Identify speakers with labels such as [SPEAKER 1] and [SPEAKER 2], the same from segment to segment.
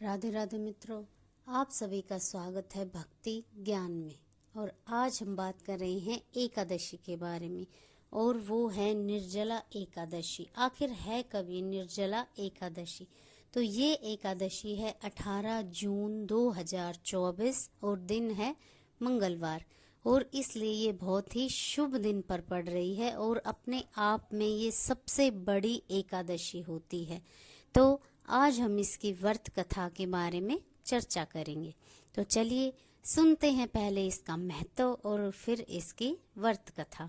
[SPEAKER 1] राधे राधे मित्रों, आप सभी का स्वागत है भक्ति ज्ञान में। और आज हम बात कर रहे हैं एकादशी के बारे में, और वो है निर्जला एकादशी। आखिर है कब ये निर्जला एकादशी? तो ये एकादशी है 18 जून 2024 और दिन है मंगलवार, और इसलिए ये बहुत ही शुभ दिन पर पड़ रही है और अपने आप में ये सबसे बड़ी एकादशी होती है। तो आज हम इसकी व्रत कथा के बारे में चर्चा करेंगे। तो चलिए सुनते हैं पहले इसका महत्व और फिर इसकी व्रत कथा।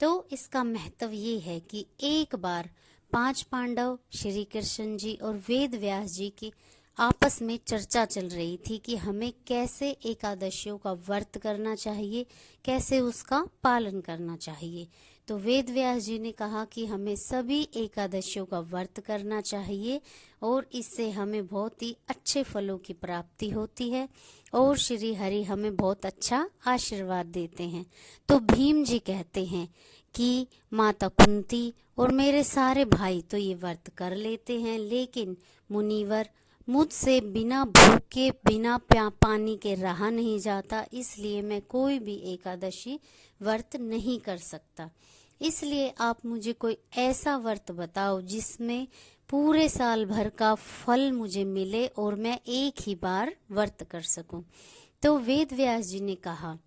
[SPEAKER 1] तो इसका महत्व ये है कि एक बार 5 पांडव, श्री कृष्ण जी और वेद व्यास जी की आपस में चर्चा चल रही थी कि हमें कैसे एकादशियों का व्रत करना चाहिए, कैसे उसका पालन करना चाहिए। तो वेद व्यास जी ने कहा कि हमें सभी एकादशियों का व्रत करना चाहिए और इससे हमें बहुत ही अच्छे फलों की प्राप्ति होती है और श्री हरि हमें बहुत अच्छा आशीर्वाद देते हैं। तो भीम जी कहते हैं कि माता कुंती और मेरे सारे भाई तो ये व्रत कर लेते हैं, लेकिन मुनिवर मुझसे बिना भूखे बिना पानी के रहा नहीं जाता, इसलिए मैं कोई भी एकादशी व्रत नहीं कर सकता। इसलिए आप मुझे कोई ऐसा व्रत बताओ जिसमें पूरे साल भर का फल मुझे मिले और मैं एक ही बार व्रत कर सकूं। तो वेद व्यास जी ने कहा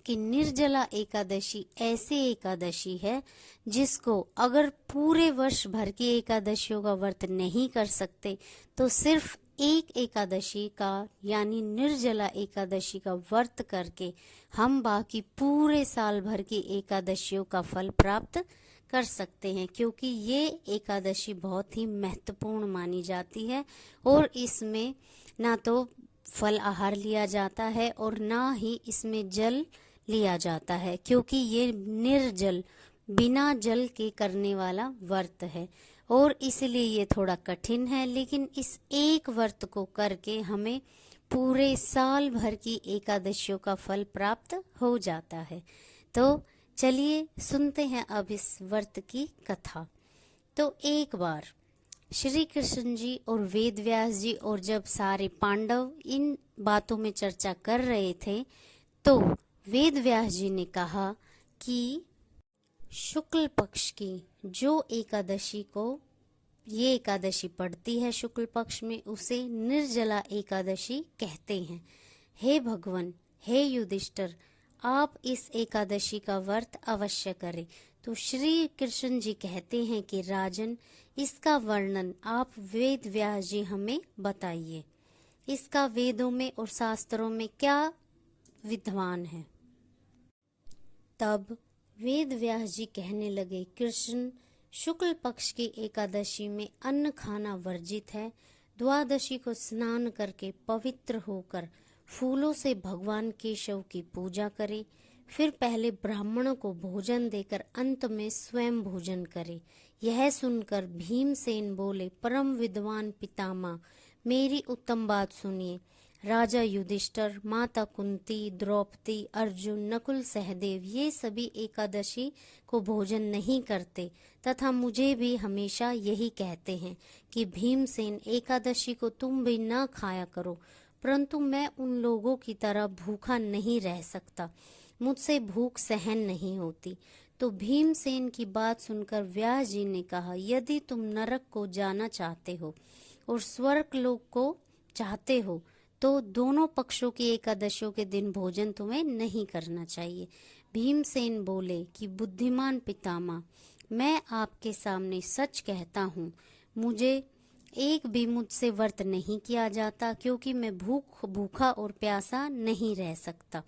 [SPEAKER 1] कि निर्जला एकादशी ऐसी एकादशी है जिसको अगर पूरे वर्ष भर की एकादशियों का व्रत नहीं कर सकते तो सिर्फ एक एकादशी का यानी निर्जला एकादशी का व्रत करके हम बाकी पूरे साल भर की एकादशियों का फल प्राप्त कर सकते हैं, क्योंकि ये एकादशी बहुत ही महत्वपूर्ण मानी जाती है और इसमें ना तो फल आहार लिया जाता है और ना ही इसमें जल लिया जाता है, क्योंकि ये निर्जल बिना जल के करने वाला व्रत है और इसलिए ये थोड़ा कठिन है। लेकिन इस एक व्रत को करके हमें पूरे साल भर की एकादशियों का फल प्राप्त हो जाता है। तो चलिए सुनते हैं अब इस व्रत की कथा। तो एक बार श्री कृष्ण जी और वेद व्यास जी और जब सारे पांडव इन बातों में चर्चा कर रहे थे तो वेद व्यास जी ने कहा कि शुक्ल पक्ष की जो एकादशी को ये एकादशी पड़ती है शुक्ल पक्ष में, उसे निर्जला एकादशी कहते हैं। हे भगवान, हे युधिष्ठिर, आप इस एकादशी का व्रत अवश्य करें। तो श्री कृष्ण जी कहते हैं कि राजन, इसका वर्णन आप वेद व्यास जी हमें बताइए, इसका वेदों में और शास्त्रों में क्या विद्वान है। तब वेद व्यास जी कहने लगे, कृष्ण, शुक्ल पक्ष की एकादशी में अन्न खाना वर्जित है। द्वादशी को स्नान करके पवित्र होकर फूलों से भगवान केशव की पूजा करे, फिर पहले ब्राह्मणों को भोजन देकर अंत में स्वयं भोजन करे। यह सुनकर भीमसेन बोले, परम विद्वान पितामह, मेरी उत्तम बात सुनिए। राजा युधिष्ठिर, माता कुंती, द्रौपदी, अर्जुन, नकुल, सहदेव ये सभी एकादशी को भोजन नहीं करते तथा मुझे भी हमेशा यही कहते हैं कि भीमसेन, एकादशी को तुम भी न खाया करो, परंतु मैं उन लोगों की तरह भूखा नहीं रह सकता, मुझसे भूख सहन नहीं होती। तो भीमसेन की बात सुनकर व्यास जी ने कहा, यदि तुम नरक को जाना चाहते हो और स्वर्ग लोक को चाहते हो तो दोनों पक्षों की एकादशियों के दिन भोजन तुम्हें नहीं करना चाहिए। भीमसेन बोले कि बुद्धिमान पितामह, मैं आपके सामने सच कहता हूँ, मुझे एक भी मुझसे व्रत नहीं किया जाता, क्योंकि मैं भूखा और प्यासा नहीं रह सकता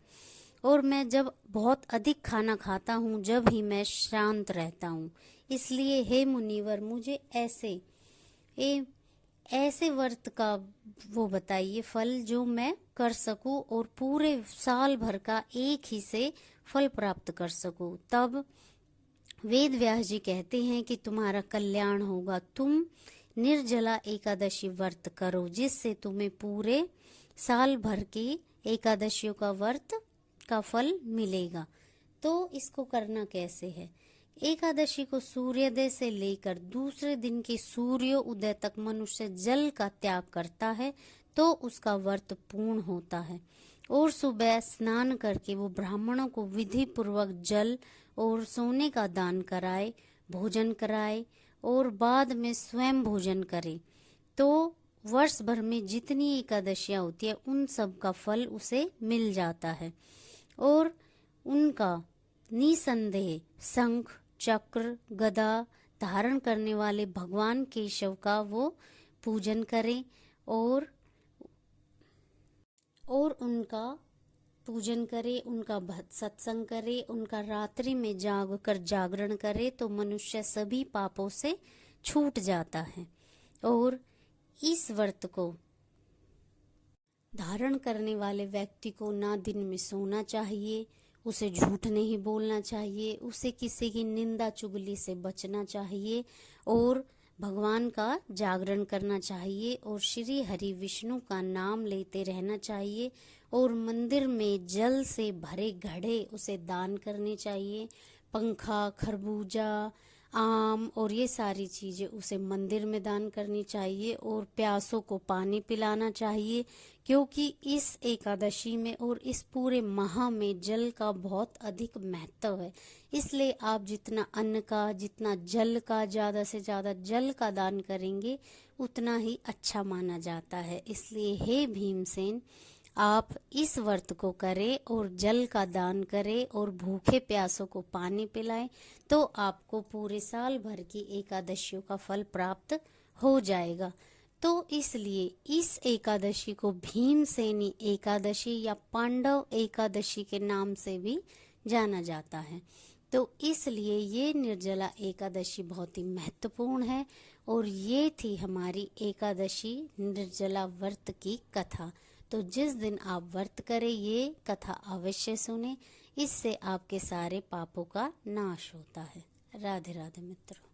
[SPEAKER 1] और मैं जब बहुत अधिक खाना खाता हूँ जब ही मैं शांत रहता हूँ। इसलिए हे मुनिवर, मुझे ऐसे व्रत का वो बताइए फल जो मैं कर सकूं और पूरे साल भर का एक ही से फल प्राप्त कर सकूं। तब वेद व्यास जी कहते हैं कि तुम्हारा कल्याण होगा, तुम निर्जला एकादशी व्रत करो जिससे तुम्हें पूरे साल भर की एकादशियों का व्रत का फल मिलेगा। तो इसको करना कैसे है? एकादशी को सूर्योदय से लेकर दूसरे दिन के सूर्योदय तक मनुष्य जल का त्याग करता है तो उसका व्रत पूर्ण होता है। और सुबह स्नान करके वो ब्राह्मणों को विधि पूर्वक जल और सोने का दान कराए, भोजन कराए और बाद में स्वयं भोजन करे तो वर्ष भर में जितनी एकादशियां होती है उन सब का फल उसे मिल जाता है। और उनका निसंदेह शंख, चक्र, गदा धारण करने वाले भगवान केशव का वो पूजन करें और उनका पूजन करे, उनका सत्संग करे, उनका रात्रि में जाग कर जागरण करे तो मनुष्य सभी पापों से छूट जाता है। और इस व्रत को धारण करने वाले व्यक्ति को ना दिन में सोना चाहिए, उसे झूठ नहीं बोलना चाहिए, उसे किसी की निंदा चुगली से बचना चाहिए और भगवान का जागरण करना चाहिए और श्री हरि विष्णु का नाम लेते रहना चाहिए और मंदिर में जल से भरे घड़े उसे दान करने चाहिए। पंखा, खरबूजा, आम और ये सारी चीजें उसे मंदिर में दान करनी चाहिए और प्यासों को पानी पिलाना चाहिए, क्योंकि इस एकादशी में और इस पूरे माह में जल का बहुत अधिक महत्व है। इसलिए आप जितना अन्न का, जितना जल का, ज्यादा से ज्यादा जल का दान करेंगे उतना ही अच्छा माना जाता है। इसलिए हे भीमसेन, आप इस व्रत को करें और जल का दान करें और भूखे प्यासों को पानी पिलाएं तो आपको पूरे साल भर की एकादशियों का फल प्राप्त हो जाएगा। तो इसलिए इस एकादशी को भीमसेनी एकादशी या पांडव एकादशी के नाम से भी जाना जाता है। तो इसलिए ये निर्जला एकादशी बहुत ही महत्वपूर्ण है और ये थी हमारी एकादशी निर्जला व्रत की कथा। तो जिस दिन आप व्रत करें ये कथा अवश्य सुने, इससे आपके सारे पापों का नाश होता है। राधे राधे मित्रों।